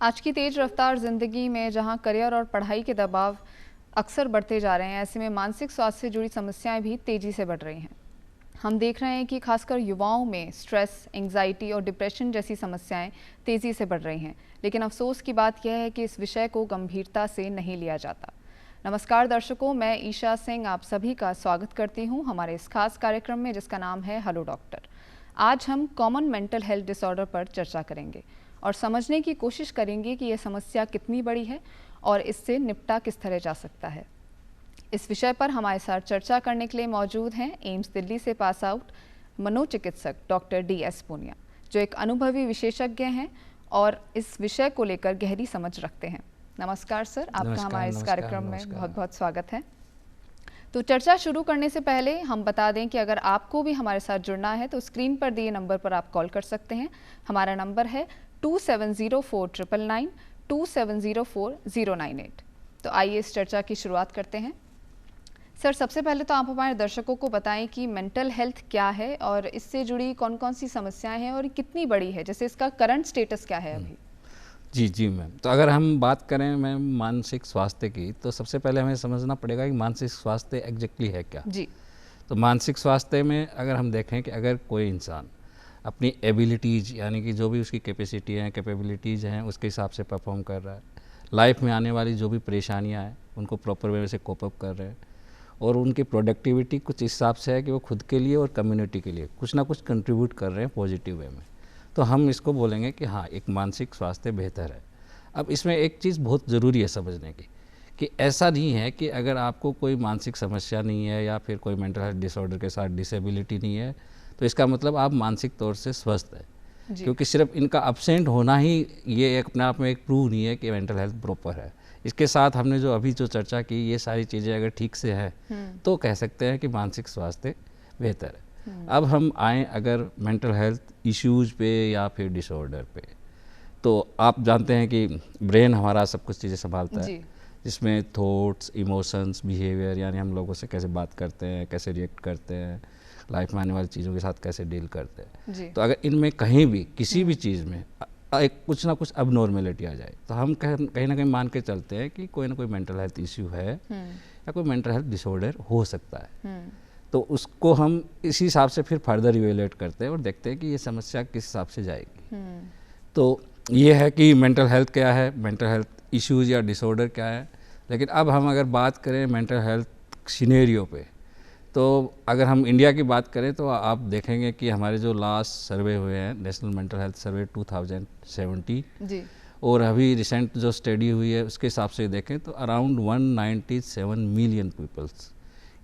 आज की तेज रफ्तार ज़िंदगी में जहां करियर और पढ़ाई के दबाव अक्सर बढ़ते जा रहे हैं, ऐसे में मानसिक स्वास्थ्य से जुड़ी समस्याएं भी तेज़ी से बढ़ रही हैं। हम देख रहे हैं कि खासकर युवाओं में स्ट्रेस, एंग्जाइटी और डिप्रेशन जैसी समस्याएं तेज़ी से बढ़ रही हैं। लेकिन अफसोस की बात यह है कि इस विषय को गंभीरता से नहीं लिया जाता। नमस्कार दर्शकों, मैं ईशा सिंह आप सभी का स्वागत करती हूं हमारे इस खास कार्यक्रम में जिसका नाम है हेलो डॉक्टर। आज हम कॉमन मेंटल हेल्थ डिसऑर्डर पर चर्चा करेंगे और समझने की कोशिश करेंगे कि यह समस्या कितनी बड़ी है और इससे निपटा किस तरह जा सकता है। इस विषय पर हमारे साथ चर्चा करने के लिए मौजूद हैं एम्स दिल्ली से पास आउट मनोचिकित्सक डॉक्टर DS पूनिया, जो एक अनुभवी विशेषज्ञ हैं और इस विषय को लेकर गहरी समझ रखते हैं। नमस्कार सर, आपका हमारे इस कार्यक्रम में बहुत बहुत स्वागत है। तो चर्चा शुरू करने से पहले हम बता दें कि अगर आपको भी हमारे साथ जुड़ना है तो स्क्रीन पर दिए नंबर पर आप कॉल कर सकते हैं। हमारा नंबर है 270499 2704 तो आइए इस चर्चा की शुरुआत करते हैं। सर, सबसे पहले तो आप हमारे दर्शकों को बताएं कि मेंटल हेल्थ क्या है और इससे जुड़ी कौन कौन सी समस्याएं हैं और कितनी बड़ी है, जैसे इसका करंट स्टेटस क्या है अभी। जी मैम, तो अगर हम बात करें मैम मानसिक स्वास्थ्य की, तो सबसे पहले हमें समझना पड़ेगा कि मानसिक स्वास्थ्य एग्जैक्टली है क्या। जी, तो मानसिक स्वास्थ्य में अगर हम देखें कि अगर कोई इंसान अपनी एबिलिटीज़ यानी कि जो भी उसकी कैपेसिटी हैं, कैपेबिलिटीज़ हैं, उसके हिसाब से परफॉर्म कर रहा है, लाइफ में आने वाली जो भी परेशानियां हैं उनको प्रॉपर वे से कोप अप कर रहे हैं और उनकी प्रोडक्टिविटी कुछ हिसाब से है कि वो खुद के लिए और कम्युनिटी के लिए कुछ ना कुछ कंट्रीब्यूट कर रहे हैं पॉजिटिव वे में, तो हम इसको बोलेंगे कि हाँ, एक मानसिक स्वास्थ्य बेहतर है। अब इसमें एक चीज़ बहुत ज़रूरी है समझने की कि ऐसा नहीं है कि अगर आपको कोई मानसिक समस्या नहीं है या फिर कोई मेंटल हेल्थ डिसऑर्डर के साथ डिसेबिलिटी नहीं है तो इसका मतलब आप मानसिक तौर से स्वस्थ है, क्योंकि सिर्फ इनका अब्सेंट होना ही ये एक अपने आप में एक प्रूव नहीं है कि मेंटल हेल्थ प्रॉपर है। इसके साथ हमने जो अभी जो चर्चा की, ये सारी चीज़ें अगर ठीक से है तो कह सकते हैं कि मानसिक स्वास्थ्य बेहतर है। अब हम आएँ अगर मेंटल हेल्थ इश्यूज़ पे या फिर डिसऑर्डर पे, तो आप जानते हैं कि ब्रेन हमारा सब कुछ चीज़ें संभालता है, जिसमें थॉट्स, इमोशंस, बिहेवियर, यानी हम लोगों से कैसे बात करते हैं, कैसे रिएक्ट करते हैं, लाइफ में आने वाली चीज़ों के साथ कैसे डील करते हैं। तो अगर इनमें कहीं भी किसी भी चीज़ में एक कुछ ना कुछ अबनॉर्मेलिटी आ जाए तो हम कहीं ना कहीं मान के चलते हैं कि कोई ना कोई मेंटल हेल्थ इश्यू है या कोई मेंटल हेल्थ डिसऑर्डर हो सकता है। तो उसको हम इसी हिसाब से फिर फर्दर इवेल्युएट करते हैं और देखते हैं कि ये समस्या किस हिसाब से जाएगी। तो ये है कि मेंटल हेल्थ क्या है, मेंटल हेल्थ इश्यूज़ या डिसऑर्डर क्या है। लेकिन अब हम अगर बात करें मेंटल हेल्थ सिनेरियो पे, तो अगर हम इंडिया की बात करें तो आप देखेंगे कि हमारे जो लास्ट सर्वे हुए हैं, नेशनल मेंटल हेल्थ सर्वे 2070 जी, और अभी रिसेंट जो स्टडी हुई है उसके हिसाब से देखें तो अराउंड 197 मिलियन पीपल्स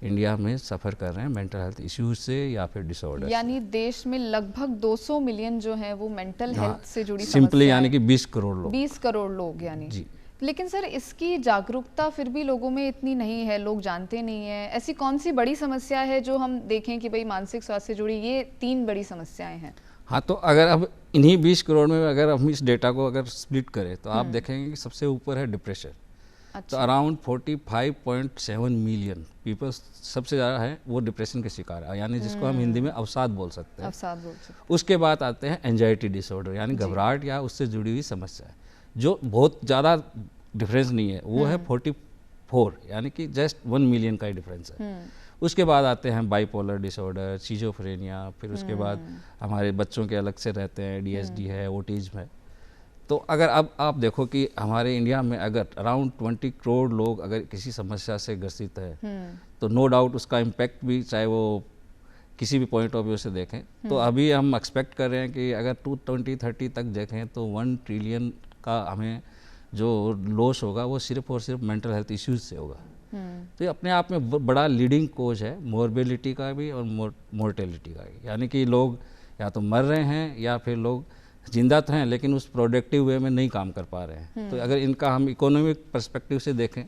इंडिया में सफ़र कर रहे हैं मेंटल हेल्थ इश्यूज से या फिर डिसऑर्डर। यानी देश में लगभग 200 मिलियन जो है वो मेंटल हेल्थ से जुड़ी सिंपली यानी कि 20 करोड़ लोग, 20 करोड़ लोग यानी जी। लेकिन सर, इसकी जागरूकता फिर भी लोगों में इतनी नहीं है, लोग जानते नहीं है। ऐसी कौन सी बड़ी समस्या है जो हम देखें कि भाई मानसिक स्वास्थ्य से जुड़ी ये 3 बड़ी समस्याएं हैं? हाँ, तो अगर अब इन्हीं 20 करोड़ में अगर हम इस डेटा को अगर स्प्लिट करें तो आप देखेंगे कि सबसे ऊपर है डिप्रेशन। तो अराउंड 45.7 मिलियन पीपल सबसे ज़्यादा है वो डिप्रेशन के शिकार है, यानी जिसको हम हिंदी में अवसाद बोल सकते हैं। अवसाद बोल सकते हैं। उसके बाद आते हैं एंजाइटी डिसऑर्डर, यानी घबराहट या उससे जुड़ी हुई समस्या है, जो बहुत ज़्यादा डिफरेंस नहीं है, वो है 44, यानी कि जस्ट 1 मिलियन का ही डिफरेंस है। उसके बाद आते हैं बाइपोलर डिसऑर्डर, शिज़ोफ्रेनिया, फिर उसके बाद हमारे बच्चों के अलग से रहते हैं, DSD है, ऑटिज्म है। तो अगर अब आप देखो कि हमारे इंडिया में अगर अराउंड 20 करोड़ लोग अगर किसी समस्या से ग्रसित है तो नो डाउट उसका इम्पैक्ट भी, चाहे वो किसी भी पॉइंट ऑफ व्यू से देखें, तो अभी हम एक्सपेक्ट कर रहे हैं कि अगर 2030 तक देखें तो 1 ट्रिलियन का हमें जो लॉस होगा वो सिर्फ और सिर्फ मेंटल हेल्थ इश्यूज से होगा। तो ये अपने आप में बड़ा लीडिंग कोज है मोर्बिलिटी का भी और मोर्टेलिटी का भी, यानी कि लोग या तो मर रहे हैं या फिर लोग जिंदा तो हैं लेकिन उस प्रोडक्टिव वे में नहीं काम कर पा रहे हैं। तो अगर इनका हम इकोनॉमिक पर्सपेक्टिव से देखें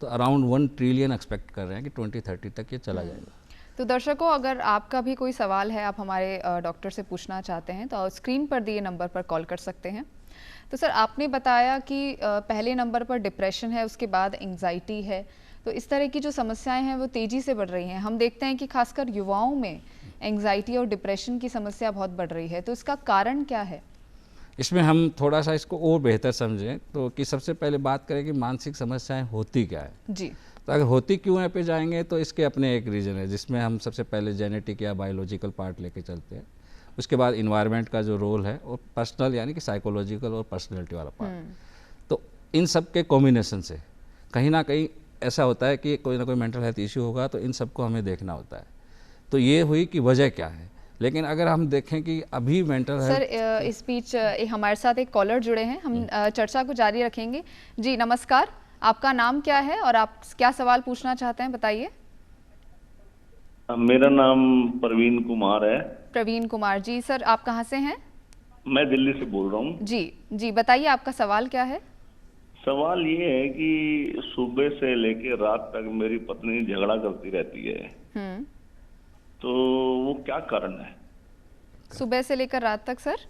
तो अराउंड 1 ट्रिलियन एक्सपेक्ट कर रहे हैं कि 2030 तक ये चला जाएगा। तो दर्शकों, अगर आपका भी कोई सवाल है, आप हमारे डॉक्टर से पूछना चाहते हैं तो स्क्रीन पर दिए नंबर पर कॉल कर सकते हैं। तो सर, आपने बताया कि पहले नंबर पर डिप्रेशन है, उसके बाद एंग्जाइटी है, तो इस तरह की जो समस्याएं हैं वो तेज़ी से बढ़ रही हैं। हम देखते हैं कि खासकर युवाओं में एंग्जाइटी और डिप्रेशन की समस्या बहुत बढ़ रही है, तो इसका कारण क्या है? इसमें हम थोड़ा सा इसको और बेहतर समझें तो कि सबसे पहले बात करें कि मानसिक समस्याएं होती क्या है। जी। तो अगर होती क्यों है पे जाएंगे तो इसके अपने एक रीज़न है, जिसमें हम सबसे पहले जेनेटिक या बायोलॉजिकल पार्ट लेके चलते हैं। उसके बाद इन्वायरमेंट का जो रोल है, और पर्सनल यानी कि साइकोलॉजिकल और पर्सनैलिटी वाला पार्ट। तो इन सब के कॉम्बिनेशन से कहीं ना कहीं ऐसा होता है कि कोई ना कोई मेंटल हेल्थ इश्यू होगा, तो इन सबको हमें देखना होता है। तो ये हुई कि वजह क्या है। लेकिन अगर हम देखें कि अभी मेंटल हेल्थ, सर इस बीच हमारे साथ एक कॉलर जुड़े हैं, हम चर्चा को जारी रखेंगे। जी नमस्कार, आपका नाम क्या है और आप क्या सवाल पूछना चाहते हैं, बताइए। मेरा नाम प्रवीण कुमार है। प्रवीण कुमार जी, सर आप कहाँ से हैं? मैं दिल्ली से बोल रहा हूँ। जी जी, बताइए आपका सवाल क्या है। सवाल ये है कि सुबह से लेकर रात तक मेरी पत्नी झगड़ा करती रहती है, तो वो क्या कारण है? सुबह से लेकर रात तक सर?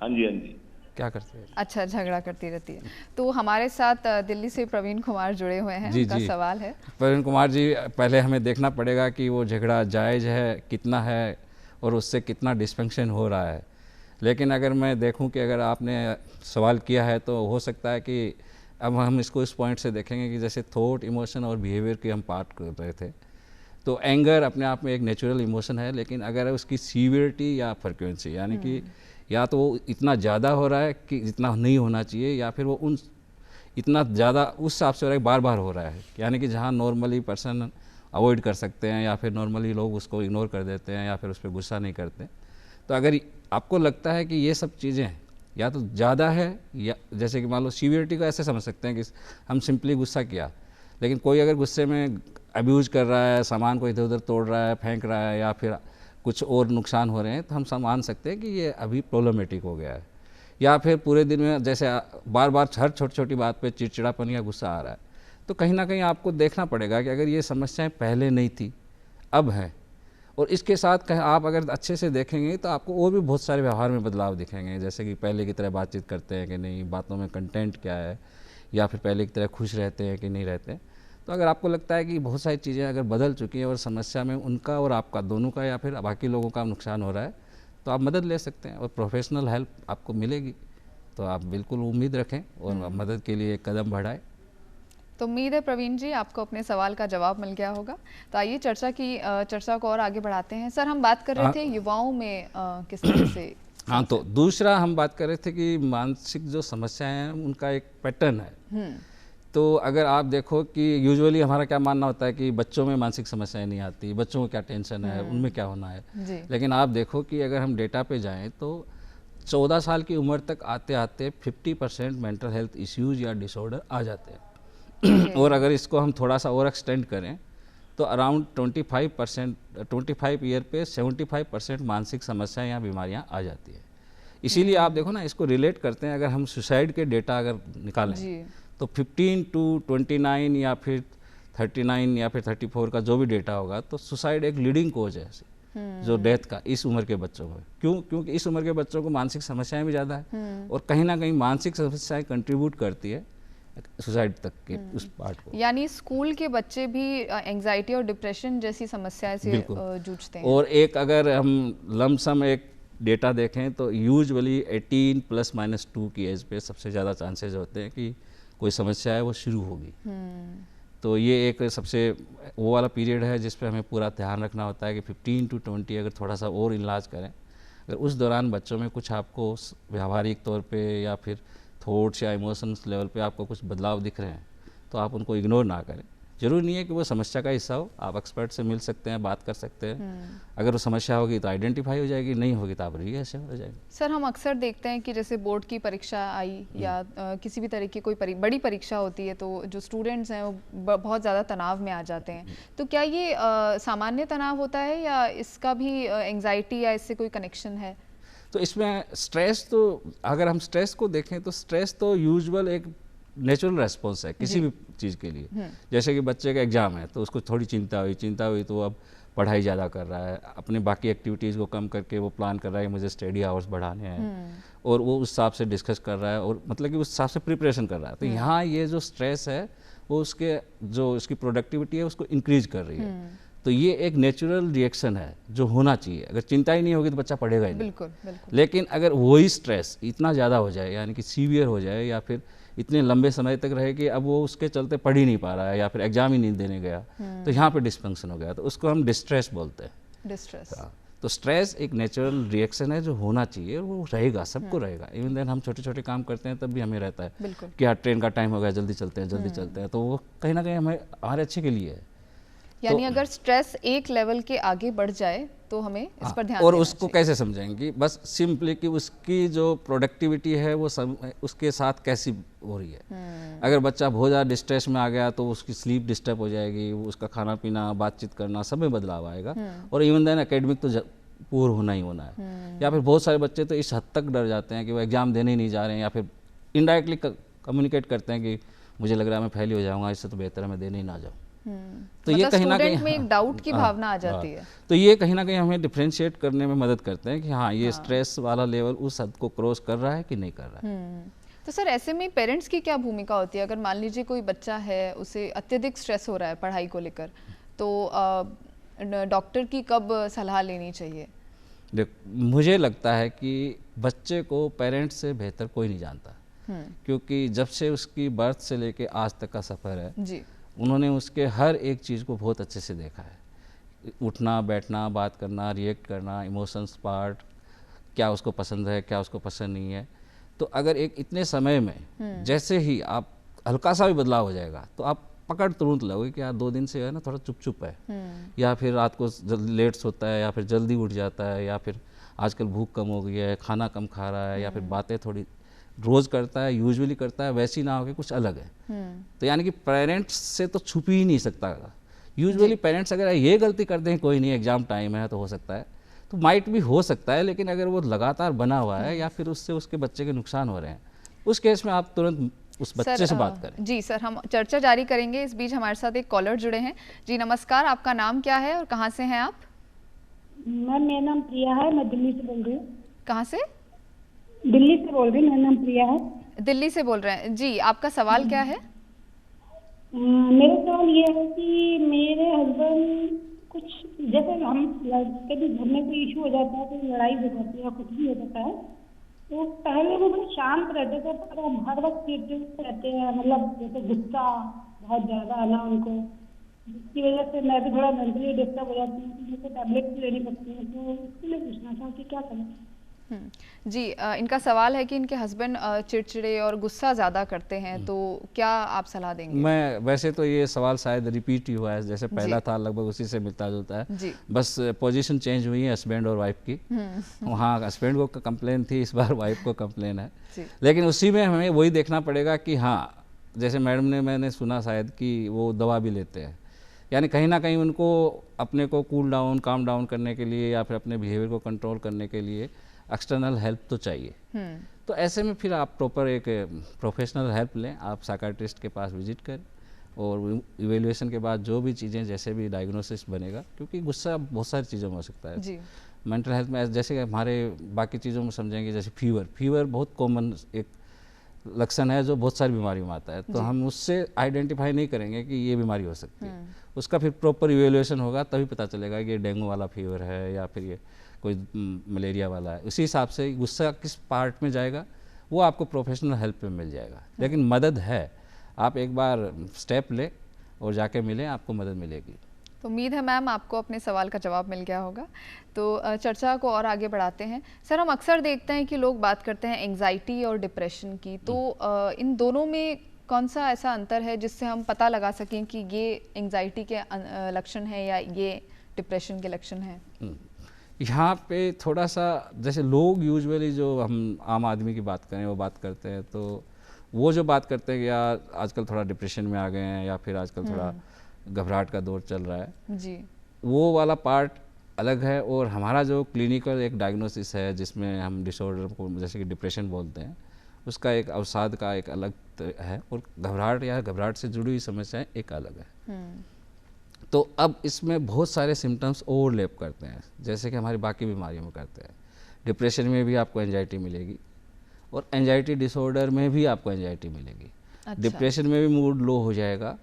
हाँ जी, हाँ जी। क्या करते हैं? अच्छा, झगड़ा करती रहती है। तो हमारे साथ दिल्ली से प्रवीण कुमार जुड़े हुए हैं, जी उनका जी, सवाल है। प्रवीण कुमार जी, पहले हमें देखना पड़ेगा कि वो झगड़ा जायज़ है, कितना है, और उससे कितना डिस्फंक्शन हो रहा है। लेकिन अगर मैं देखूं कि अगर आपने सवाल किया है तो हो सकता है कि अब हम इसको इस पॉइंट से देखेंगे कि जैसे थॉट, इमोशन और बिहेवियर की हम पार्ट कर रहे थे, तो एंगर अपने आप में एक नेचुरल इमोशन है। लेकिन अगर उसकी सीवियरिटी या फ्रिक्वेंसी, यानी कि या तो वो इतना ज़्यादा हो रहा है कि जितना नहीं होना चाहिए, या फिर वो उन इतना ज़्यादा उस हिसाब से हो रहा है, बार बार हो रहा है, यानी कि जहाँ नॉर्मली पर्सन अवॉइड कर सकते हैं या फिर नॉर्मली लोग उसको इग्नोर कर देते हैं या फिर उस पर गुस्सा नहीं करते। तो अगर आपको लगता है कि ये सब चीज़ें या तो ज़्यादा है, या जैसे कि मान लो सीवियरिटी को ऐसे समझ सकते हैं कि हम सिंपली गुस्सा किया, लेकिन कोई अगर गुस्से में अब्यूज़ कर रहा है, सामान को इधर उधर तोड़ रहा है, फेंक रहा है, या फिर कुछ और नुकसान हो रहे हैं, तो हम मान सकते हैं कि ये अभी प्रॉब्लमेटिक हो गया है। या फिर पूरे दिन में जैसे बार बार हर छोटी छोटी बात पे चिड़चिड़ापन या गुस्सा आ रहा है, तो कहीं ना कहीं आपको देखना पड़ेगा कि अगर ये समस्याएं पहले नहीं थी, अब हैं। और इसके साथ आप अगर अच्छे से देखेंगे तो आपको और भी बहुत सारे व्यवहार में बदलाव दिखेंगे, जैसे कि पहले की तरह बातचीत करते हैं कि नहीं, बातों में कंटेंट क्या है, या फिर पहले की तरह खुश रहते हैं कि नहीं रहते हैं। तो अगर आपको लगता है कि बहुत सारी चीज़ें अगर बदल चुकी हैं और समस्या में उनका और आपका दोनों का या फिर बाकी लोगों का नुकसान हो रहा है, तो आप मदद ले सकते हैं और प्रोफेशनल हेल्प आपको मिलेगी। तो आप बिल्कुल उम्मीद रखें और मदद के लिए एक कदम बढ़ाएं। तो उम्मीद है प्रवीण जी आपको अपने सवाल का जवाब मिल गया होगा। तो आइए चर्चा को और आगे बढ़ाते हैं। सर हम बात कर रहे थे युवाओं में किस तरह से। हाँ, तो दूसरा हम बात कर रहे थे कि मानसिक जो समस्याएं हैं उनका एक पैटर्न है। तो अगर आप देखो कि यूजुअली हमारा क्या मानना होता है कि बच्चों में मानसिक समस्याएं नहीं आती, बच्चों को क्या टेंशन है, उनमें क्या होना है। लेकिन आप देखो कि अगर हम डेटा पे जाएं तो 14 साल की उम्र तक आते आते 50% मेंटल हेल्थ इश्यूज या डिसऑर्डर आ जाते हैं। और अगर इसको हम थोड़ा सा और एक्सटेंड करें तो अराउंड 25 ईयर पे 75% मानसिक समस्याएं या बीमारियां आ जाती है। इसीलिए आप देखो ना, इसको रिलेट करते हैं, अगर हम सुसाइड के डेटा अगर निकालें तो 15 टू 29 या फिर 39 या फिर 34 का जो भी डेटा होगा, तो सुसाइड एक लीडिंग कोज है जो डेथ का इस उम्र के बच्चों में। क्योंकि इस उम्र के बच्चों को मानसिक समस्याएं भी ज़्यादा है, और कहीं ना कहीं मानसिक समस्याएं कंट्रीब्यूट करती है सुसाइड तक के उस पार्ट को। यानी स्कूल के बच्चे भी एंजाइटी और डिप्रेशन जैसी समस्याएं से जूझते हैं। और एक अगर हम लमसम एक डेटा देखें तो यूजुअली 18+-2 की एज पे सबसे ज़्यादा चांसेस होते हैं कि कोई समस्या है वो शुरू होगी। तो ये एक सबसे वो वाला पीरियड है जिस पे हमें पूरा ध्यान रखना होता है कि 15 टू 20 अगर थोड़ा सा और इलाज करें, अगर उस दौरान बच्चों में कुछ आपको व्यावहारिक तौर पे या फिर थॉट्स या इमोशंस लेवल पे आपको कुछ बदलाव दिख रहे हैं, तो आप उनको इग्नोर ना करें। जरूरी नहीं है कि वो समस्या का हिस्सा हो, आप एक्सपर्ट से मिल सकते हैं, बात कर सकते हैं। अगर वो समस्या होगी तो आइडेंटिफाई हो जाएगी, नहीं होगी तो आप रिएसेस हो जाएंगे। सर हम अक्सर देखते हैं कि जैसे बोर्ड की परीक्षा आई या किसी भी तरह की कोई बड़ी परीक्षा होती है, तो जो स्टूडेंट्स हैं वो बहुत ज़्यादा तनाव में आ जाते हैं। तो क्या ये सामान्य तनाव होता है या इसका भी एंग्जाइटी या इससे कोई कनेक्शन है? तो इसमें स्ट्रेस, तो अगर हम स्ट्रेस को देखें तो स्ट्रेस तो यूजुअल एक नेचुरल रेस्पॉन्स है किसी भी चीज़ के लिए। जैसे कि बच्चे का एग्ज़ाम है तो उसको थोड़ी चिंता हुई तो अब पढ़ाई ज़्यादा कर रहा है, अपने बाकी एक्टिविटीज़ को कम करके वो प्लान कर रहा है कि मुझे स्टडी आवर्स बढ़ाने हैं, और वो उस हिसाब से डिस्कस कर रहा है और मतलब कि उस हिसाब से प्रिपरेशन कर रहा है। तो यहाँ ये जो स्ट्रेस है वो उसके जो उसकी प्रोडक्टिविटी है उसको इंक्रीज कर रही है। तो ये एक नेचुरल रिएक्शन है जो होना चाहिए। अगर चिंता ही नहीं होगी तो बच्चा पढ़ेगा ही नहीं। बिल्कुल बिल्कुल। लेकिन अगर वही स्ट्रेस इतना ज़्यादा हो जाए, यानी कि सीवियर हो जाए, या फिर इतने लंबे समय तक रहे कि अब वो उसके चलते पढ़ ही नहीं पा रहा है या फिर एग्जाम ही नहीं देने गया, तो यहाँ पे डिस्फंक्शन हो गया, तो उसको हम डिस्ट्रेस बोलते हैं। डिस्ट्रेस। तो स्ट्रेस एक नेचुरल रिएक्शन है जो होना चाहिए, वो रहेगा, सबको रहेगा। इवन देन हम छोटे छोटे काम करते हैं तब भी हमें रहता है बिल्कुल। कि यार ट्रेन का टाइम हो गया, जल्दी चलते हैं जल्दी चलते हैं, तो वो कहीं ना कहीं हमारे अच्छे के लिए है। यानी अगर स्ट्रेस एक लेवल के आगे बढ़ जाए तो हमें इस पर ध्यान और देना उसको चाहिए। कैसे समझेंगे, बस सिंपली कि उसकी जो प्रोडक्टिविटी है वो उसके साथ कैसी हो रही है। अगर बच्चा बहुत ज़्यादा डिस्ट्रेस में आ गया तो उसकी स्लीप डिस्टर्ब हो जाएगी, उसका खाना पीना, बातचीत करना, सब में बदलाव आएगा। और इवन देन एकेडमिक तो पूर होना ही होना है। या फिर बहुत सारे बच्चे तो इस हद तक डर जाते हैं कि वो एग्ज़ाम देने ही नहीं जा रहे हैं, या फिर इनडायरेक्टली कम्युनिकेट करते हैं कि मुझे लग रहा है मैं फेल ही हो जाऊँगा, इससे तो बेहतर है मैं देने ही ना जाऊँ। तो ये कहीं ना कहीं में एक डाउट की हाँ, भावना आ जाती है। तो ये कहीं ना कहीं हमें डिफ्रेंशिएट करने में मदद करते हैं कि हाँ ये स्ट्रेस वाला लेवल उस हद को क्रॉस कर रहा है कि नहीं कर रहा है। तो सर ऐसे में पेरेंट्स की क्या भूमिका होती है? अगर मान लीजिए कोई बच्चा है, उसे अत्यधिक स्ट्रेस हो रहा है पढ़ाई को लेकर, तो डॉक्टर की कब सलाह लेनी चाहिए? देख, मुझे लगता है कि बच्चे को पेरेंट्स से बेहतर कोई नहीं जानता, क्योंकि जब से उसकी बर्थ से लेके आज तक का सफ़र है जी। उन्होंने उसके हर एक चीज़ को बहुत अच्छे से देखा है। उठना बैठना, बात करना, रिएक्ट करना, इमोशंस पार्ट, क्या उसको पसंद है क्या उसको पसंद नहीं है। तो अगर एक इतने समय में जैसे ही आप हल्का सा भी बदलाव हो जाएगा तो आप पकड़ तुरंत लोगे कि यार 2 दिन से है ना थोड़ा चुप चुप है, या फिर रात को लेट सोता है, या फिर जल्दी उठ जाता है, या फिर आजकल भूख कम हो गई है, खाना कम खा रहा है, या फिर बातें थोड़ी रोज़ करता है, यूजुअली करता है, वैसी ना हो के कुछ अलग है। तो यानी कि पेरेंट्स से तो छुप ही नहीं सकता। यूजुअली पेरेंट्स अगर ये गलती कर दें, कोई नहीं एग्जाम टाइम है तो हो सकता है, तो माइट भी हो सकता है, लेकिन अगर वो लगातार बना हुआ है या फिर उससे उसके बच्चे के नुकसान हो रहे हैं, उस केस में आप तुरंत उस बच्चे से बात करें। जी सर, हम चर्चा जारी करेंगे। इस बीच हमारे साथ एक कॉलर जुड़े हैं। जी नमस्कार, आपका नाम क्या है और कहाँ से हैं आप? मैम मेरा नाम प्रिया है, मैं दिल्ली से बोल रही हूँ। कहाँ से? दिल्ली से बोल रही हूँ, मेरा नाम प्रिया है। दिल्ली से बोल रहे हैं जी, आपका सवाल क्या है? मेरा सवाल ये है कि मेरे हस्बैंड कुछ जैसे हम कभी घर में कोई इशू हो जाता है, कोई लड़ाई हो जाती है या कुछ भी हो जाता है, तो पहले वो बड़े शांत रहते थे, पर अब हर वक्त चिड़चिड़े रहते हैं, मतलब जैसे गुस्सा बहुत ज़्यादा है ना उनको, जिसकी वजह से मैं भी थोड़ा मेंटली डिस्टर्ब हो जाती हूँ, मुझे टैबलेट भी लेनी पड़ती है। तो इसके लिए पूछना था कि क्या करें। जी, इनका सवाल है कि इनके हस्बैंड चिड़चिड़े और गुस्सा ज़्यादा करते हैं, तो क्या आप सलाह देंगे? मैं वैसे तो ये सवाल शायद रिपीट ही हुआ है, जैसे पहला था लगभग उसी से मिलता जुलता है जी। बस पोजीशन चेंज हुई है हस्बैंड और वाइफ की। वहाँ हस्बैंड को कंप्लेन थी, इस बार वाइफ को कंप्लेन है। लेकिन उसी में हमें वही देखना पड़ेगा कि हाँ, जैसे मैडम ने, मैंने सुना शायद कि वो दवा भी लेते हैं, यानी कहीं ना कहीं उनको अपने को कूल डाउन, काम डाउन करने के लिए या फिर अपने बिहेवियर को कंट्रोल करने के लिए एक्सटर्नल हेल्प तो चाहिए। तो ऐसे में फिर आप प्रॉपर एक प्रोफेशनल हेल्प लें, आप साइकाट्रिस्ट के पास विजिट करें और इवेल्युएशन के बाद जो भी चीज़ें, जैसे भी डायग्नोसिस बनेगा, क्योंकि गुस्सा बहुत सारी चीज़ों में हो सकता है जी। मेंटल हेल्थ में, जैसे हमारे बाकी चीज़ों में समझेंगे, जैसे फीवर बहुत कॉमन एक लक्षण है जो बहुत सारी बीमारियों में आता है, तो हम उससे आइडेंटिफाई नहीं करेंगे कि ये बीमारी हो सकती है। उसका फिर प्रॉपर इवेल्युएशन होगा, तभी पता चलेगा कि ये डेंगू वाला फीवर है या फिर ये कोई मलेरिया वाला है। उसी हिसाब से गुस्सा किस पार्ट में जाएगा वो आपको प्रोफेशनल हेल्प में मिल जाएगा। लेकिन मदद है, आप एक बार स्टेप ले और जाके मिलें, आपको मदद मिलेगी। तो उम्मीद है मैम आपको अपने सवाल का जवाब मिल गया होगा। तो चर्चा को और आगे बढ़ाते हैं। सर, हम अक्सर देखते हैं कि लोग बात करते हैं एंग्जाइटी और डिप्रेशन की, तो इन दोनों में कौन सा ऐसा अंतर है जिससे हम पता लगा सकें कि ये एंग्जाइटी के लक्षण है या ये डिप्रेशन के लक्षण हैं? यहाँ पे थोड़ा सा, जैसे लोग यूजुअली जो हम आम आदमी की बात करें वो बात करते हैं, तो वो जो बात करते हैं कि यार आजकल थोड़ा डिप्रेशन में आ गए हैं या फिर आजकल थोड़ा घबराहट का दौर चल रहा है जी, वो वाला पार्ट अलग है। और हमारा जो क्लिनिकल एक डायग्नोसिस है जिसमें हम डिसऑर्डर को जैसे कि डिप्रेशन बोलते हैं, उसका एक अवसाद का एक अलग है, और घबराहट या घबराहट से जुड़ी हुई समस्याएं एक अलग है। तो अब इसमें बहुत सारे सिम्टम्स ओवरलैप करते हैं, जैसे कि हमारी बाकी बीमारियों में करते हैं। डिप्रेशन में भी आपको एंजाइटी मिलेगी और एंजाइटी डिसऑर्डर में भी आपको एंजाइटी मिलेगी। डिप्रेशन में भी मूड लो हो जाएगा,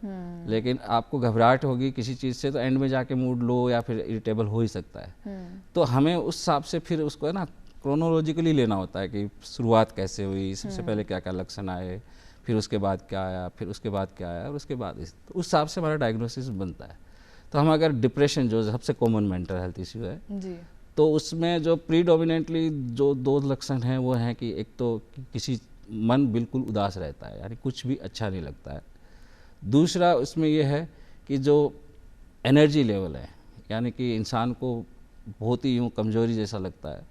लेकिन आपको घबराहट होगी किसी चीज़ से तो एंड में जाके मूड लो या फिर इरिटेबल हो ही सकता है। तो हमें उस हिसाब से फिर उसको है ना क्रोनोलॉजिकली लेना होता है कि शुरुआत कैसे हुई, सबसे पहले क्या क्या लक्षण आए, फिर उसके बाद क्या आया, फिर उसके बाद क्या आया और उसके बाद तो उस हिसाब से हमारा डायग्नोसिस बनता है। तो हम अगर डिप्रेशन जो सबसे कॉमन मेंटल हेल्थ इश्यू है जी, तो उसमें जो प्रीडोमिनेंटली जो दो लक्षण हैं वो हैं कि एक तो किसी मन बिल्कुल उदास रहता है, यानी कुछ भी अच्छा नहीं लगता है। दूसरा उसमें ये है कि जो एनर्जी लेवल है, यानी कि इंसान को बहुत ही यूँ कमज़ोरी जैसा लगता है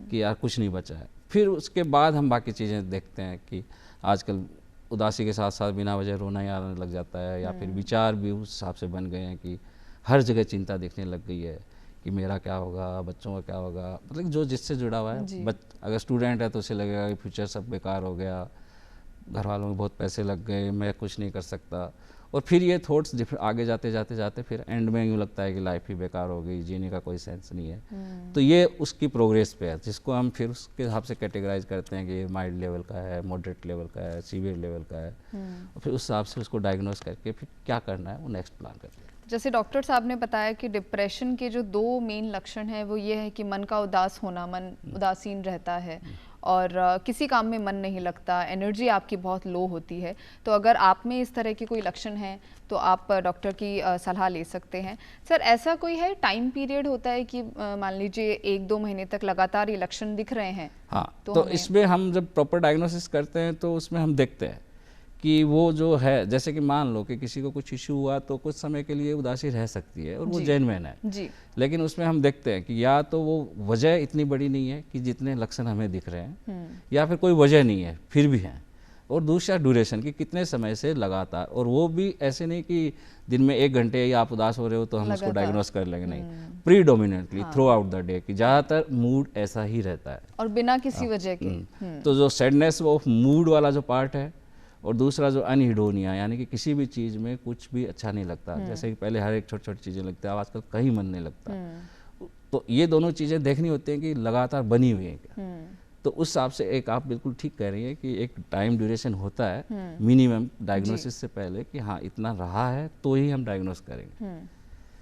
कि यार कुछ नहीं बचा है। फिर उसके बाद हम बाकी चीज़ें देखते हैं कि आजकल उदासी के साथ साथ बिना वजह रोना ही आने लग जाता है, या फिर विचार भी उस हिसाब से बन गए हैं कि हर जगह चिंता दिखने लग गई है कि मेरा क्या होगा, बच्चों का क्या होगा, मतलब जो जिससे जुड़ा हुआ है। अगर स्टूडेंट है तो उसे लगेगा कि फ्यूचर सब बेकार हो गया, घर वालों में बहुत पैसे लग गए, मैं कुछ नहीं कर सकता। और फिर ये थॉट्स आगे जाते जाते जाते फिर एंड में यूँ लगता है कि लाइफ ही बेकार हो गई, जीने का कोई सेंस नहीं है। तो ये उसकी प्रोग्रेस पे है, जिसको हम फिर उसके हिसाब से कैटेगराइज करते हैं कि ये माइल्ड लेवल का है, मॉडरेट लेवल का है, सीवियर लेवल का है। और फिर उस हिसाब से उसको डायग्नोस करके फिर क्या करना है वो नेक्स्ट प्लान करते हैं। जैसे डॉक्टर साहब ने बताया कि डिप्रेशन के जो दो मेन लक्षण हैं वो ये है कि मन का उदास होना, मन उदासीन रहता है और किसी काम में मन नहीं लगता, एनर्जी आपकी बहुत लो होती है। तो अगर आप में इस तरह के कोई लक्षण हैं तो आप डॉक्टर की सलाह ले सकते हैं। सर, ऐसा कोई है टाइम पीरियड होता है कि मान लीजिए 1-2 महीने तक लगातार ये लक्षण दिख रहे हैं? हाँ, तो इसमें हम जब प्रॉपर डायग्नोसिस करते हैं तो उसमें हम देखते हैं कि वो जो है, जैसे कि मान लो कि किसी को कुछ इशू हुआ तो कुछ समय के लिए उदासी रह सकती है और वो जेन्युइन है जी, लेकिन उसमें हम देखते हैं कि या तो वो वजह इतनी बड़ी नहीं है कि जितने लक्षण हमें दिख रहे हैं, या फिर कोई वजह नहीं है फिर भी हैं। और दूसरा ड्यूरेशन कि कितने समय से लगातार, और वो भी ऐसे नहीं कि दिन में 1 घंटे या आप उदास हो रहे हो तो हम उसको डायग्नोस कर लेंगे, नहीं, predominantly through out the day कि ज़्यादातर मूड ऐसा ही रहता है और बिना किसी वजह के। तो जो सैडनेस वो मूड वाला जो पार्ट है, और दूसरा जो अनहिडोनिया यानी कि किसी भी चीज़ में कुछ भी अच्छा नहीं लगता, जैसे कि पहले हर एक छोटी छोटी चीज़ें लगती है, अब आजकल कहीं मन नहीं लगता। तो ये दोनों चीज़ें देखनी होती हैं कि लगातार बनी हुई हैं क्या। तो उस हिसाब से एक आप बिल्कुल ठीक कह रही हैं कि एक टाइम ड्यूरेशन होता है मिनिमम डायग्नोसिस से पहले कि हाँ इतना रहा है तो ही हम डायग्नोस करेंगे।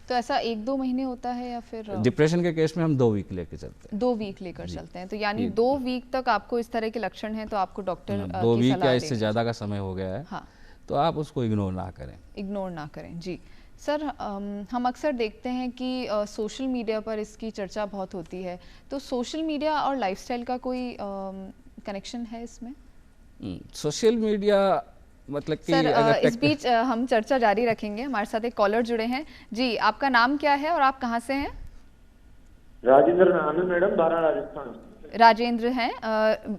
तो ऐसा 1-2 महीने होता है या फिर डिप्रेशन के केस में हम 2 वीक लेके चलते हैं। 2 वीक लेकर चलते हैं, तो यानी 2 वीक तक आपको इस तरह के लक्षण हैं तो आपको डॉक्टर 2 वीक या इससे ज़्यादा का समय हो गया है, हाँ, तो आप उसको इग्नोर ना करें। इग्नोर ना करें। जी सर, हम अक्सर देखते हैं कि सोशल मीडिया पर इसकी चर्चा बहुत होती है, तो सोशल मीडिया और लाइफस्टाइल का कोई कनेक्शन है इसमें? सोशल मीडिया मतलब कि सर, अगर इस बीच हम चर्चा जारी रखेंगे। हमारे साथ एक कॉलर जुड़े हैं। जी, आपका नाम क्या है और आप कहाँ से हैं? राजेंद्र नाम है मैडम, बारा राजस्थान। राजेंद्र हैं,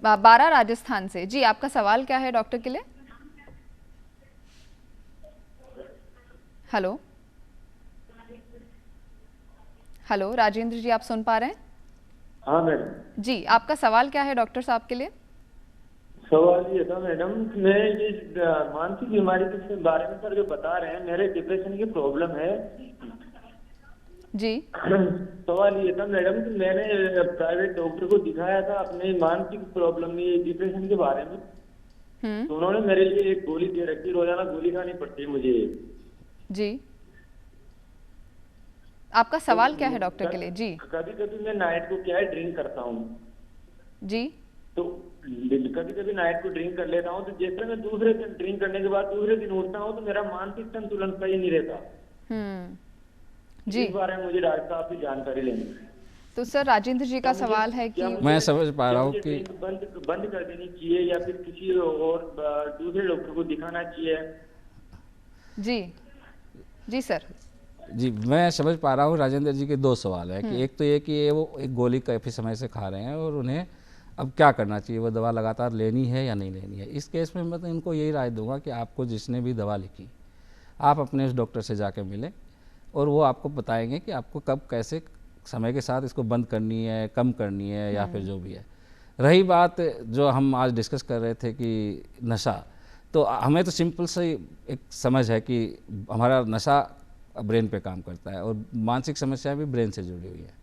बारा राजस्थान से। जी, आपका सवाल क्या है डॉक्टर के लिए? हेलो हेलो, राजेंद्र जी, आप सुन पा रहे हैं? हाँ मैडम। जी, आपका सवाल क्या है डॉक्टर साहब के लिए? सवाल ये था मैडम, मैं ये मानसिक बीमारी के बारे में सर जो बता रहे हैं, मेरे डिप्रेशन की प्रॉब्लम है जी। सवाल ये था मैडम कि मैंने प्राइवेट डॉक्टर को दिखाया था अपने मानसिक प्रॉब्लम में, डिप्रेशन के बारे में, तो उन्होंने मेरे लिए एक गोली दे रखी, रोजाना गोली खानी पड़ती है मुझे। जी, आपका सवाल क्या है डॉक्टर के लिए? जी, कभी कभी मैं नाइट को क्या है ड्रिंक करता हूँ जी, तो कभी कभी नाइट को ड्रिंक कर लेता हूँ, तो जैसे मैं दूसरे दिन ड्रिंक करने के बाद दूसरे दिन उठता हूँ तो मेरा मानसिक संतुलन सही नहीं रहता। जी, इस बारे में मुझे डॉक्टर साहब से जानकारी लेनी है। तो सर राजेंद्र जी का सवाल है कि मैं समझ पा रहा हूँ कि बंद कर देनी चाहिए या फिर किसी और दूसरे डॉक्टर को दिखाना चाहिए। जी जी सर। जी, मैं समझ पा रहा हूँ राजेंद्र जी के 2 सवाल है कि एक तो ये कि वो एक गोली काफ़ी समय से खा रहे हैं और उन्हें अब क्या करना चाहिए, वो दवा लगातार लेनी है या नहीं लेनी है। इस केस में मैं तो इनको यही राय दूंगा कि आपको जिसने भी दवा लिखी आप अपने उस डॉक्टर से जाके मिलें और वो आपको बताएंगे कि आपको कब कैसे समय के साथ इसको बंद करनी है, कम करनी है या फिर जो भी है। रही बात जो हम आज डिस्कस कर रहे थे कि नशा, तो हमें तो सिंपल से एक समझ है कि हमारा नशा ब्रेन पे काम करता है और मानसिक समस्या भी ब्रेन से जुड़ी हुई है।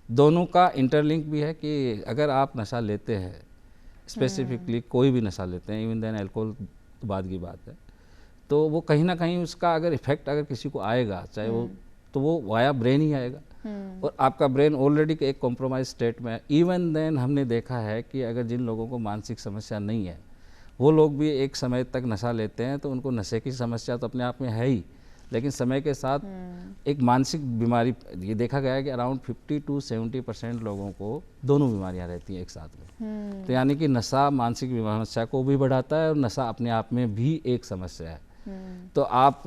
दोनों का इंटरलिंक भी है कि अगर आप नशा लेते हैं, स्पेसिफिकली कोई भी नशा लेते हैं, इवन देन अल्कोहल तो बाद की बात है। तो वो कहीं ना कहीं उसका अगर इफेक्ट अगर किसी को आएगा, चाहे वो, तो वो वाया ब्रेन ही आएगा। और आपका ब्रेन ऑलरेडी एक कॉम्प्रोमाइज स्टेट में है। इवन देन हमने देखा है कि अगर जिन लोगों को मानसिक समस्या नहीं है, वो लोग भी एक समय तक नशा लेते हैं, तो उनको नशे की समस्या तो अपने आप में है ही, लेकिन समय के साथ एक मानसिक बीमारी, ये देखा गया है कि अराउंड 50 to 70% लोगों को दोनों बीमारियां रहती हैं एक साथ में। तो यानी कि नशा मानसिक समस्या को भी बढ़ाता है और नशा अपने आप में भी एक समस्या है। तो आप,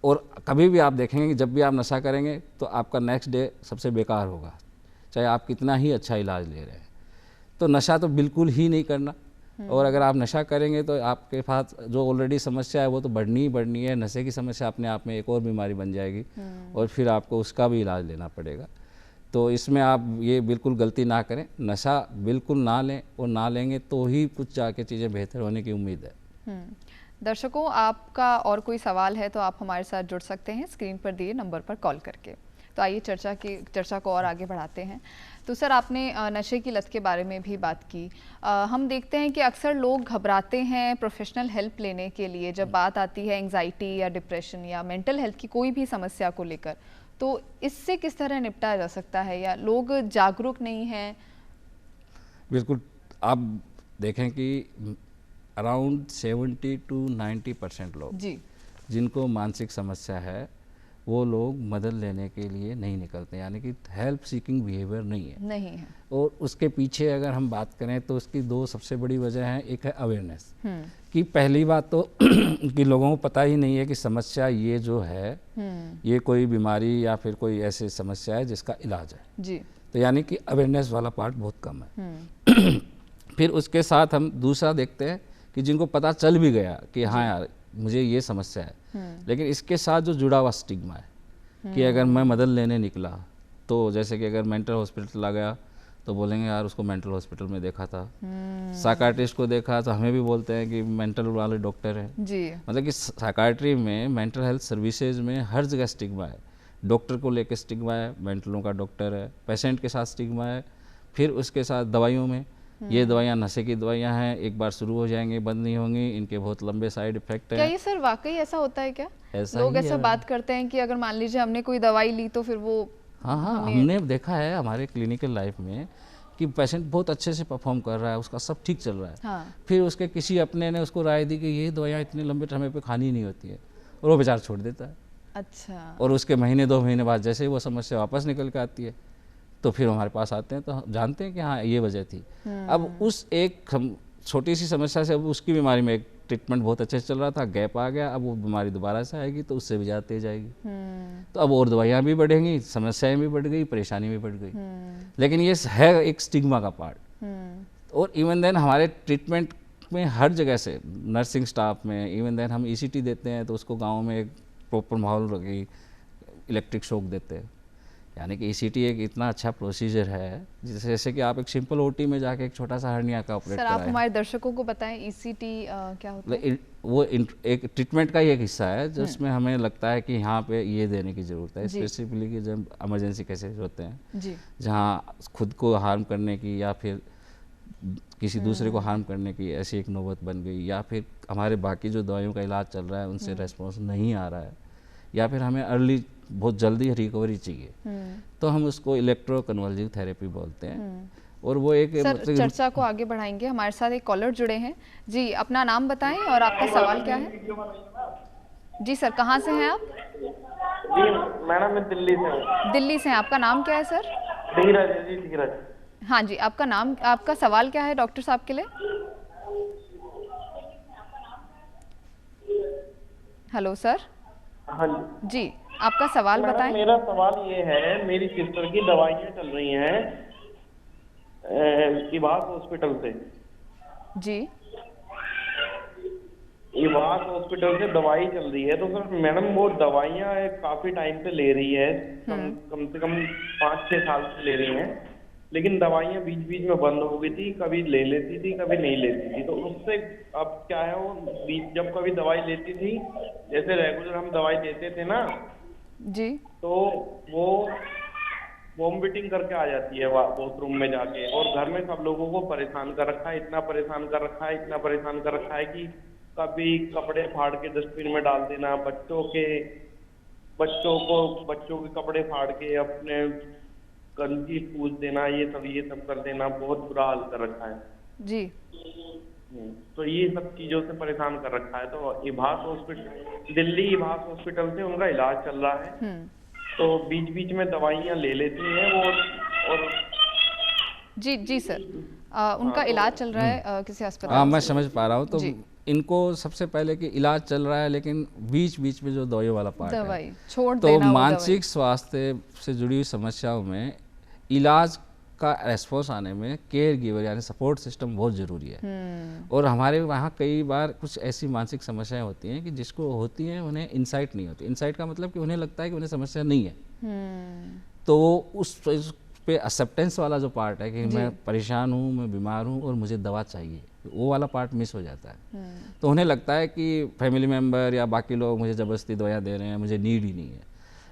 और कभी भी आप देखेंगे कि जब भी आप नशा करेंगे तो आपका नेक्स्ट डे सबसे बेकार होगा, चाहे आप कितना ही अच्छा इलाज ले रहे हैं। तो नशा तो बिल्कुल ही नहीं करना, और अगर आप नशा करेंगे तो आपके पास जो ऑलरेडी समस्या है वो तो बढ़नी ही बढ़नी है। नशे की समस्या अपने आप में एक और बीमारी बन जाएगी और फिर आपको उसका भी इलाज लेना पड़ेगा। तो इसमें आप ये बिल्कुल गलती ना करें, नशा बिल्कुल ना लें, और ना लेंगे तो ही कुछ जाके चीज़ें बेहतर होने की उम्मीद है। दर्शकों, आपका और कोई सवाल है तो आप हमारे साथ जुड़ सकते हैं स्क्रीन पर दिए नंबर पर कॉल करके। तो आइए चर्चा को और आगे बढ़ाते हैं। तो सर, आपने नशे की लत के बारे में भी बात की। हम देखते हैं कि अक्सर लोग घबराते हैं प्रोफेशनल हेल्प लेने के लिए जब बात आती है एंजाइटी या डिप्रेशन या मेंटल हेल्थ की कोई भी समस्या को लेकर। तो इससे किस तरह निपटा जा सकता है, या लोग जागरूक नहीं हैं? बिल्कुल, आप देखें कि अराउंड 70 to 90% लोग जी, जिनको मानसिक समस्या है वो लोग मदद लेने के लिए नहीं निकलते, यानी कि हेल्प सीकिंग बिहेवियर नहीं है। और उसके पीछे अगर हम बात करें तो उसकी दो सबसे बड़ी वजह हैं। एक है अवेयरनेस, कि पहली बात तो कि लोगों को पता ही नहीं है कि समस्या ये जो है ये कोई बीमारी या फिर कोई ऐसी समस्या है जिसका इलाज है जी। तो यानी कि अवेयरनेस वाला पार्ट बहुत कम है। फिर उसके साथ हम दूसरा देखते हैं कि जिनको पता चल भी गया कि हाँ यार मुझे ये समस्या है, लेकिन इसके साथ जो जुड़ा हुआ स्टिग्मा है कि अगर मैं मदद लेने निकला तो जैसे कि अगर मेंटल हॉस्पिटल आ गया तो बोलेंगे यार उसको मेंटल हॉस्पिटल में देखा था, साइकाट्रिस्ट को देखा तो हमें भी बोलते हैं कि मेंटल वाले डॉक्टर हैं जी। मतलब कि साइकाट्री में, मेंटल हेल्थ सर्विसेज में हर जगह स्टिग्मा है। डॉक्टर को लेकर स्टिग्मा है, मेंटलों का डॉक्टर है, पेशेंट के साथ स्टिग्मा है। फिर उसके साथ दवाइयों में, ये दवाइयाँ नशे की दवाइयाँ हैं, एक बार शुरू हो जाएंगी बंद नहीं होंगी, इनके बहुत लंबे साइड इफेक्ट हैं। क्या ये सर वाकई ऐसा होता है क्या? लोग ऐसा बात करते हैं कि अगर मान लीजिए हमने कोई दवाई ली तो फिर वो, हाँ, हमने देखा है हमारे क्लिनिकल लाइफ में कि पेशेंट बहुत अच्छे से परफॉर्म कर रहा है, उसका सब ठीक चल रहा है। हाँ। फिर उसके किसी अपने ने उसको राय दी कि ये दवाइयाँ इतने लंबे समय पे खानी नहीं होती है, और वो बेचारा छोड़ देता है। अच्छा। और उसके महीने 2 महीने बाद जैसे ही वो समस्या वापस निकल के आती है तो फिर हमारे पास आते हैं, तो हम जानते हैं कि हाँ ये वजह थी। अब उस एक छोटी सी समस्या से अब उसकी बीमारी में एक ट्रीटमेंट बहुत अच्छे से चल रहा था, गैप आ गया, अब वो बीमारी दोबारा से आएगी तो उससे भी ज़्यादा तेज आएगी। तो अब और दवाइयाँ भी बढ़ेंगी, समस्याएं भी बढ़ गई, परेशानी भी बढ़ गई। लेकिन ये है एक स्टिग्मा का पार्ट। और इवन देन हमारे ट्रीटमेंट में हर जगह से, नर्सिंग स्टाफ में, इवन देन हम ECT देते हैं तो उसको गाँव में एक प्रॉपर माहौल रखी, इलेक्ट्रिक शॉक देते हैं। यानी कि ECT एक इतना अच्छा प्रोसीजर है जैसे कि आप एक सिंपल OT में जाके एक छोटा सा हर्निया का ऑपरेट कराएं। सर आप हमारे दर्शकों को बताएं ECT क्या होता है? वो एक ट्रीटमेंट का ही एक हिस्सा है जिसमें हमें लगता है कि यहाँ पे ये देने की ज़रूरत है, स्पेसिफिकली कि जब इमरजेंसी केसेस होते हैं जहाँ खुद को हार्म करने की या फिर किसी दूसरे को हार्म करने की ऐसी एक नौबत बन गई, या फिर हमारे बाकी जो दवाइयों का इलाज चल रहा है उनसे रेस्पॉन्स नहीं आ रहा है, या फिर हमें अर्ली बहुत जल्दी रिकवरी चाहिए, तो हम उसको इलेक्ट्रोकन्वल्सिव थेरेपी बोलते हैं। और वो एक सर चर्चा को आगे बढ़ाएंगे। हमारे साथ एक कॉलर जुड़े हैं जी, अपना नाम बताएं और आपका सवाल क्या है? जी सर, कहाँ से हैं आप? जी मैडम, मैं दिल्ली से हूँ। दिल्ली से हैं, आपका नाम क्या है सर? धीरज जी, धीरज। हाँ जी, आपका नाम, आपका सवाल क्या है डॉक्टर साहब के लिए? Hello sir. हाँ जी, आपका सवाल बताएं। मेरा सवाल ये है, मेरी सिस्टर की दवाइयाँ चल रही हैं इवास हॉस्पिटल से जी। इवास हॉस्पिटल से दवाई चल रही है, तो सर मैडम वो दवाइयाँ काफी टाइम से ले रही है, कम से कम 5-6 साल से ले रही हैं, लेकिन दवाइयाँ बीच बीच में बंद हो गई थी, कभी ले लेती थी कभी नहीं लेती थी। तो उससे अब क्या है, वो जब कभी दवाई लेती थी, जैसे रेगुलर हम दवाई लेते थे ना जी, तो वो वॉमिटिंग करके आ जाती है बाथरूम में जाके, और घर में सब लोगों को परेशान कर रखा है, इतना परेशान कर रखा है, इतना परेशान कर रखा है कि कभी कपड़े फाड़ के डस्टबिन में डाल देना, बच्चों के कपड़े फाड़ के अपने गंदगी पूछ देना, ये सब कर देना, बहुत बुरा हाल कर रखा है जी। तो ये सब चीजों से परेशान कर रखा है। तो इभास हॉस्पिटल, दिल्ली इभास हॉस्पिटल से उनका इलाज चल रहा है। तो बीच बीच में दवाइयाँ ले लेती हैं वो। और जी जी सर, उनका इलाज चल रहा है किसी अस्पताल? हाँ, मैं समझ पा रहा हूँ। तो इनको सबसे पहले कि इलाज चल रहा है, लेकिन बीच बीच में जो दवाई वाला पार्ट है, छोड़ तो देना, मानसिक स्वास्थ्य से जुड़ी हुई समस्याओं में इलाज का रेस्पॉन्स आने में केयर गिवर यानी सपोर्ट सिस्टम बहुत ज़रूरी है। और हमारे वहाँ कई बार कुछ ऐसी मानसिक समस्याएं होती हैं कि जिसको होती हैं उन्हें इंसाइट नहीं होती। इंसाइट का मतलब कि उन्हें लगता है कि उन्हें समस्या नहीं है, तो उस पे एक्सेप्टेंस वाला जो पार्ट है कि मैं परेशान हूँ, मैं बीमार हूँ और मुझे दवा चाहिए, वो वाला पार्ट मिस हो जाता है। तो उन्हें लगता है कि फैमिली मेम्बर या बाकी लोग मुझे ज़बरदस्ती दवाइयाँ दे रहे हैं, मुझे नीड ही नहीं है।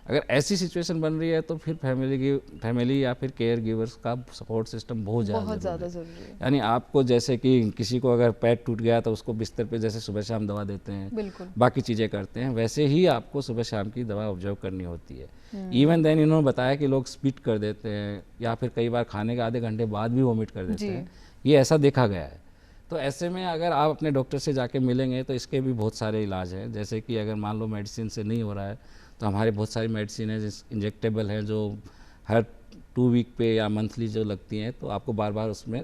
अगर ऐसी सिचुएशन बन रही है तो फिर फैमिली या फिर केयर गिवर्स का सपोर्ट सिस्टम बहुत ज़्यादा ज़रूरी है। यानी आपको जैसे कि किसी को अगर पैर टूट गया तो उसको बिस्तर पे जैसे सुबह शाम दवा देते हैं, बाकी चीज़ें करते हैं, वैसे ही आपको सुबह शाम की दवा ऑब्जर्व करनी होती है। इवन देन इन्होंने बताया कि लोग स्पिट कर देते हैं या फिर कई बार खाने के आधे घंटे बाद भी वॉमिट कर देते हैं, ये ऐसा देखा गया है। तो ऐसे में अगर आप अपने डॉक्टर से जाके मिलेंगे तो इसके भी बहुत सारे इलाज हैं। जैसे कि अगर मान लो मेडिसिन से नहीं हो रहा है तो हमारे बहुत सारी मेडिसिन है इंजेक्टेबल हैं जो हर 2 वीक पे या मंथली जो लगती हैं, तो आपको बार बार उसमें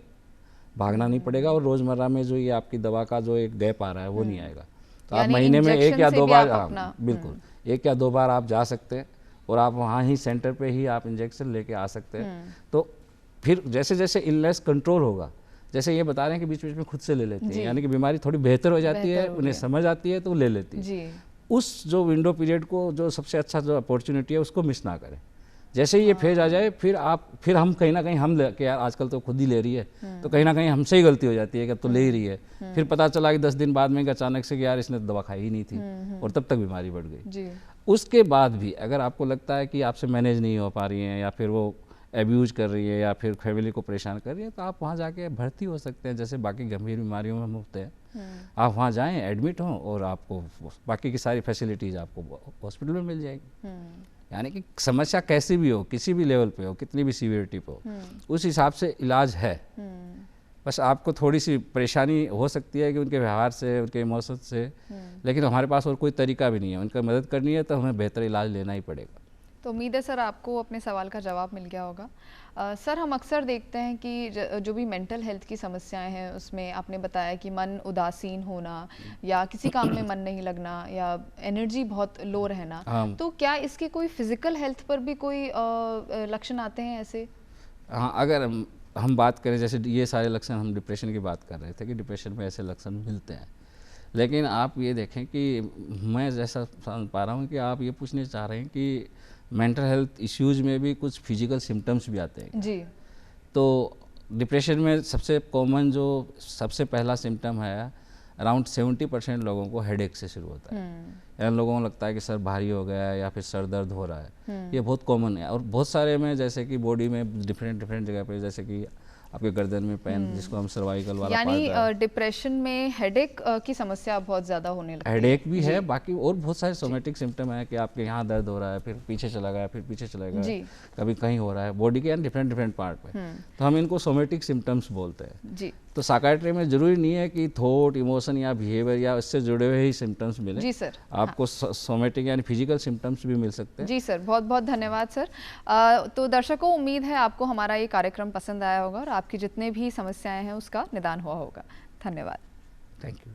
भागना नहीं पड़ेगा और रोज़मर्रा में जो ये आपकी दवा का जो एक गैप आ रहा है वो नहीं आएगा। तो आप महीने में 1 या 2 बार, बिल्कुल 1 या 2 बार आप जा सकते हैं और आप वहाँ ही सेंटर पे ही आप इंजेक्शन लेके आ सकते हैं। तो फिर जैसे जैसे इलनेस कंट्रोल होगा, जैसे ये बता रहे हैं कि बीच बीच में खुद से ले लेती है, यानी कि बीमारी थोड़ी बेहतर हो जाती है, उन्हें समझ आती है तो वो ले लेती है। उस जो विंडो पीरियड को, जो सबसे अच्छा जो अपॉर्चुनिटी है उसको मिस ना करें। जैसे ही ये फेज आ जाए फिर हम कहीं ना कहीं हम कि यार आजकल तो खुद ही ले रही है, तो कहीं ना कहीं हमसे ही गलती हो जाती है कि अब तो ले ही रही है। फिर पता चला कि 10 दिन बाद में अचानक से कि यार इसने दवा खाई ही नहीं थी और तब तक बीमारी बढ़ गई। उसके बाद भी अगर आपको लगता है कि आपसे मैनेज नहीं हो पा रही हैं या फिर वो एब्यूज कर रही है या फिर फैमिली को परेशान कर रही है, तो आप वहाँ जाके भर्ती हो सकते हैं। जैसे बाकी गंभीर बीमारियों में हम होते हैं, आप वहाँ जाएं, एडमिट हों और आपको बाकी की सारी फैसिलिटीज़ आपको हॉस्पिटल में मिल जाएगी। यानी कि समस्या कैसी भी हो, किसी भी लेवल पे हो, कितनी भी सीवियरिटी पे हो, उस हिसाब से इलाज है। बस आपको थोड़ी सी परेशानी हो सकती है कि उनके व्यवहार से, उनके इमोशन से, लेकिन हमारे पास और कोई तरीका भी नहीं है। उनका मदद करनी है तो हमें बेहतर इलाज लेना ही पड़ेगा। तो उम्मीद है सर आपको अपने सवाल का जवाब मिल गया होगा। सर, हम अक्सर देखते हैं कि जो भी मेंटल हेल्थ की समस्याएं हैं उसमें आपने बताया कि मन उदासीन होना या किसी काम में मन नहीं लगना या एनर्जी बहुत लो रहना, तो क्या इसके कोई फिजिकल हेल्थ पर भी कोई लक्षण आते हैं ऐसे? हाँ, अगर हम बात करें, जैसे ये सारे लक्षण हम डिप्रेशन की बात कर रहे थे कि डिप्रेशन में ऐसे लक्षण मिलते हैं, लेकिन आप ये देखें कि मैं जैसा समझ पा रहा हूँ कि आप ये पूछने चाह रहे हैं कि मेंटल हेल्थ इश्यूज़ में भी कुछ फिजिकल सिम्टम्स भी आते हैं जी। तो डिप्रेशन में सबसे कॉमन जो सबसे पहला सिम्टम है, अराउंड 70% लोगों को हेडेक से शुरू होता है। यानी लोगों को लगता है कि सर भारी हो गया है या फिर सर दर्द हो रहा है, ये बहुत कॉमन है। और बहुत सारे में जैसे कि बॉडी में डिफरेंट जगह पे, जैसे कि आपके गर्दन में पेन, जिसको हम सर्वाइकल वाला, यानी डिप्रेशन में हेडेक की समस्या बहुत ज़्यादा होने लगती है। हेडेक भी है, बाकी और बहुत सारे सोमेटिक सिम्टम है कि आपके यहाँ दर्द हो रहा है, फिर पीछे चला गया, फिर पीछे चला गया, कभी कहीं हो रहा है बॉडी के डिफरेंट पार्ट पे, तो हम इनको सोमेटिक सिम्टम्स बोलते हैं जी। तो साइकियाट्री में जरूरी नहीं है कि थॉट, इमोशन या बिहेवियर या इससे जुड़े हुए ही सिम्टम्स मिले जी सर, आपको सोमेटिक यानी फिजिकल सिम्टम्स भी मिल सकते हैं जी सर। बहुत बहुत धन्यवाद सर। तो दर्शकों, उम्मीद है आपको हमारा ये कार्यक्रम पसंद आया होगा और आपकी जितने भी समस्याएं हैं उसका निदान हुआ होगा। धन्यवाद। Thank you.